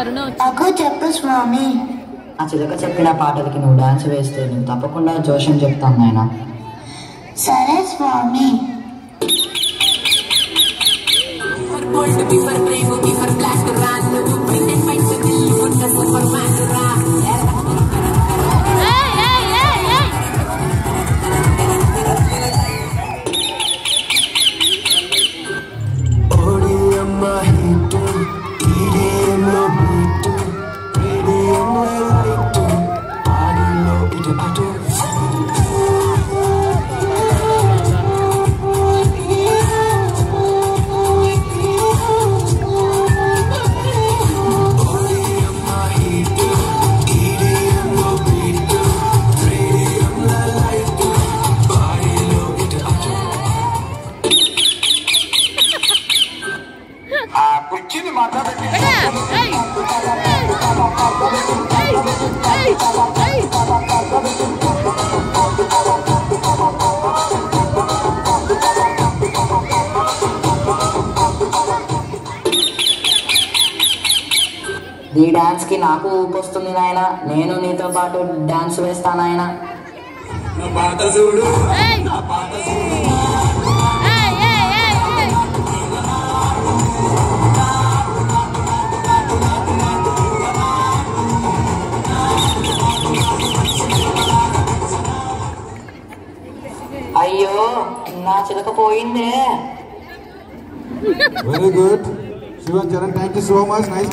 నాకు చెప్పు స్వామి. ఆ చిలక చెప్పిన పాటలకి నువ్వు డాన్స్ వేస్తే నేను తప్పకుండా జోషం చెప్తాను నాయన. సరే స్వామి. ఈ డాన్స్ కి నాకు ఊపు వస్తుంది నాయన. నేను నీతో పాటు డాన్స్ వేస్తాను ఆయన. అయ్యో నా చిలక పోయిందే. Very good Shivan Charan, thank you so much. Nice.